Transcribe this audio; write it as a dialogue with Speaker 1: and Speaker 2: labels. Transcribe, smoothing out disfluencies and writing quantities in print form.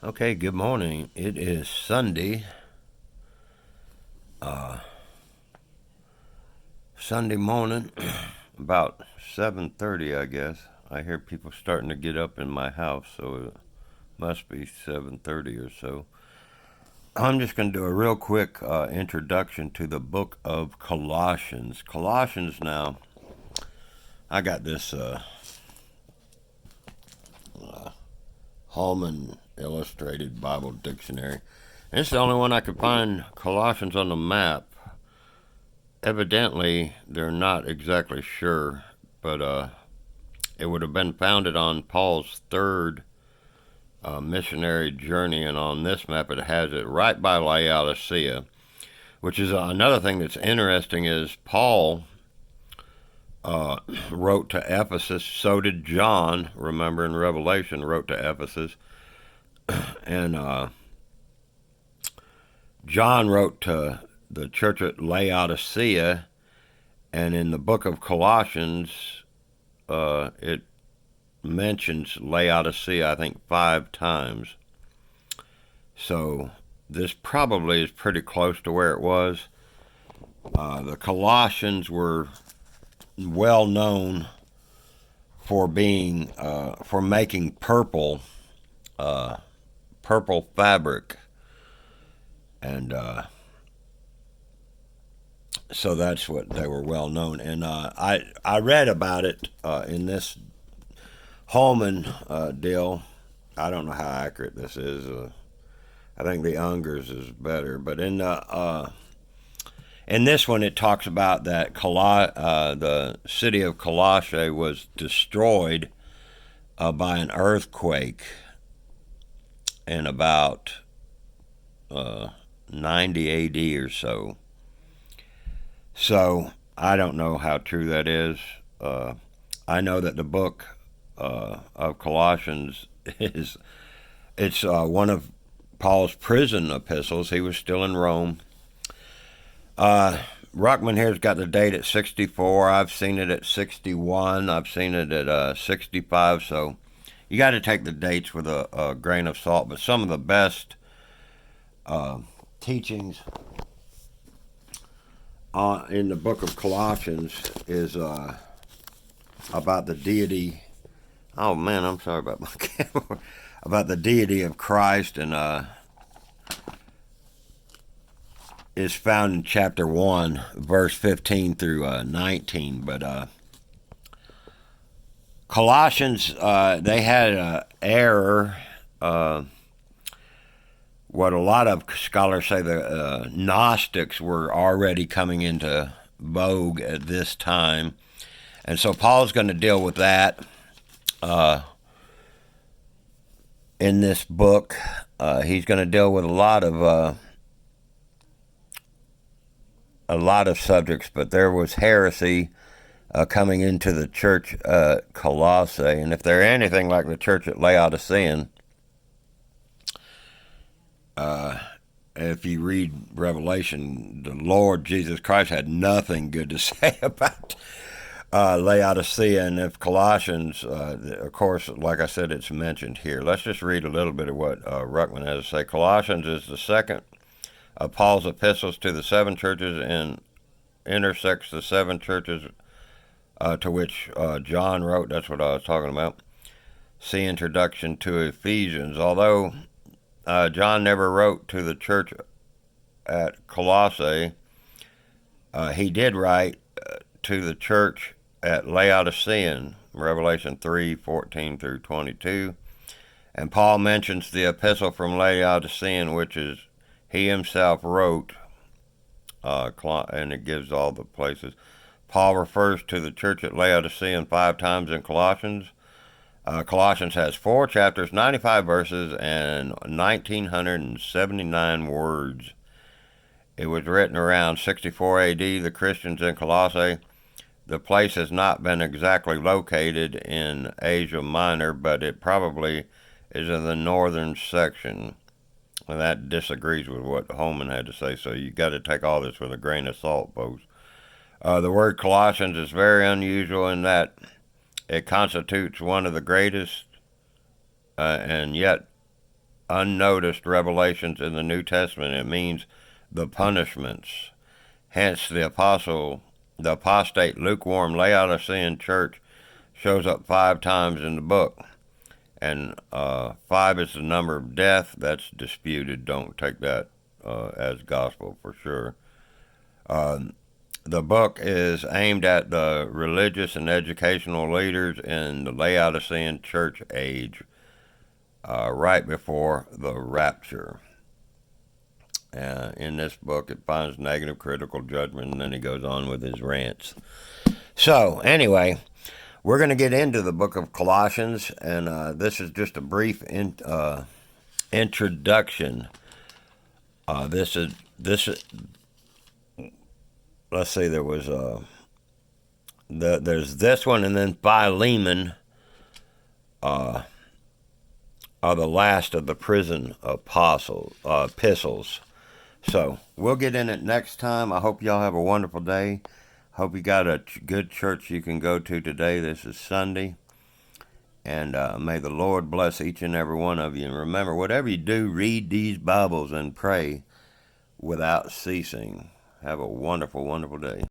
Speaker 1: Okay, good morning. It is Sunday, Sunday morning, about 7:30, I guess. I hear people starting to get up in my house, so it must be 7:30 or so. I'm just going to do a real quick introduction to the book of Colossians. Colossians now, I got this Holman Illustrated Bible Dictionary. And it's the only one I could find Colossians on the map. Evidently, they're not exactly sure, but it would have been founded on Paul's third missionary journey, and on this map it has it right by Laodicea, which is another thing that's interesting is Paul wrote to Ephesus, so did John, remember in Revelation, wrote to Ephesus, and John wrote to the church at Laodicea, and in the book of Colossians, it mentions Laodicea, I think, 5 times. So this probably is pretty close to where it was. The Colossians were well known for making purple fabric, and so that's what they were well known. And I read about it in this Holman deal. I don't know how accurate this is. I think the Unger's is better, but in this one it talks about that the city of Colossae was destroyed by an earthquake in about 90 A.D. or so. So I don't know how true that is. I know that the book of Colossians it's one of Paul's prison epistles. He was still in Rome. Ruckman here's got the date at 64. I've seen it at 61. I've seen it at 65. So you got to take the dates with a grain of salt. But some of the best teachings in the book of Colossians is about the deity. Oh man, I'm sorry about my camera. About the deity of Christ, and is found in chapter 1, verse 15 through 19. But Colossians, they had an error. What a lot of scholars say, the Gnostics were already coming into vogue at this time. And so Paul's going to deal with that in this book. He's going to deal with a lot of subjects, but there was heresy coming into the church at Colossae. And if they're anything like the church at Laodicean, if you read Revelation, the Lord Jesus Christ had nothing good to say about Laodicea. And if Colossians, of course, like I said, it's mentioned here. Let's just read a little bit of what Ruckman has to say. Colossians is the second of Paul's epistles to the seven churches and intersects the seven churches to which John wrote. That's what I was talking about. See introduction to Ephesians. Although John never wrote to the church at Colossae, he did write to the church at Laodicean, Revelation 3:14 through 22. And Paul mentions the epistle from Laodicean, which is he himself wrote, and it gives all the places. Paul refers to the church at Laodicean 5 times in Colossians. Colossians has 4 chapters, 95 verses, and 1,979 words. It was written around 64 A.D. The Christians in Colossae. The place has not been exactly located in Asia Minor, but it probably is in the northern section. And that disagrees with what Holman had to say, so you got to take all this with a grain of salt, folks. The word Colossians is very unusual in that it constitutes one of the greatest and yet unnoticed revelations in the New Testament. It means the punishments. Hence, the apostate, lukewarm, Laodicean church shows up 5 times in the book. And 5 is the number of death. That's disputed. Don't take that as gospel for sure. The book is aimed at the religious and educational leaders in the Laodicean church age, right before the rapture. In this book, it finds negative critical judgment, and then he goes on with his rants. So, anyway, we're going to get into the book of Colossians, and this is just a brief introduction. This is. Let's see. There was there's this one, and then Philemon. Are the last of the prison epistles. So we'll get in it next time. I hope y'all have a wonderful day. Hope you got a good church you can go to today. This is Sunday. And may the Lord bless each and every one of you. And remember, whatever you do, read these Bibles and pray without ceasing. Have a wonderful, wonderful day.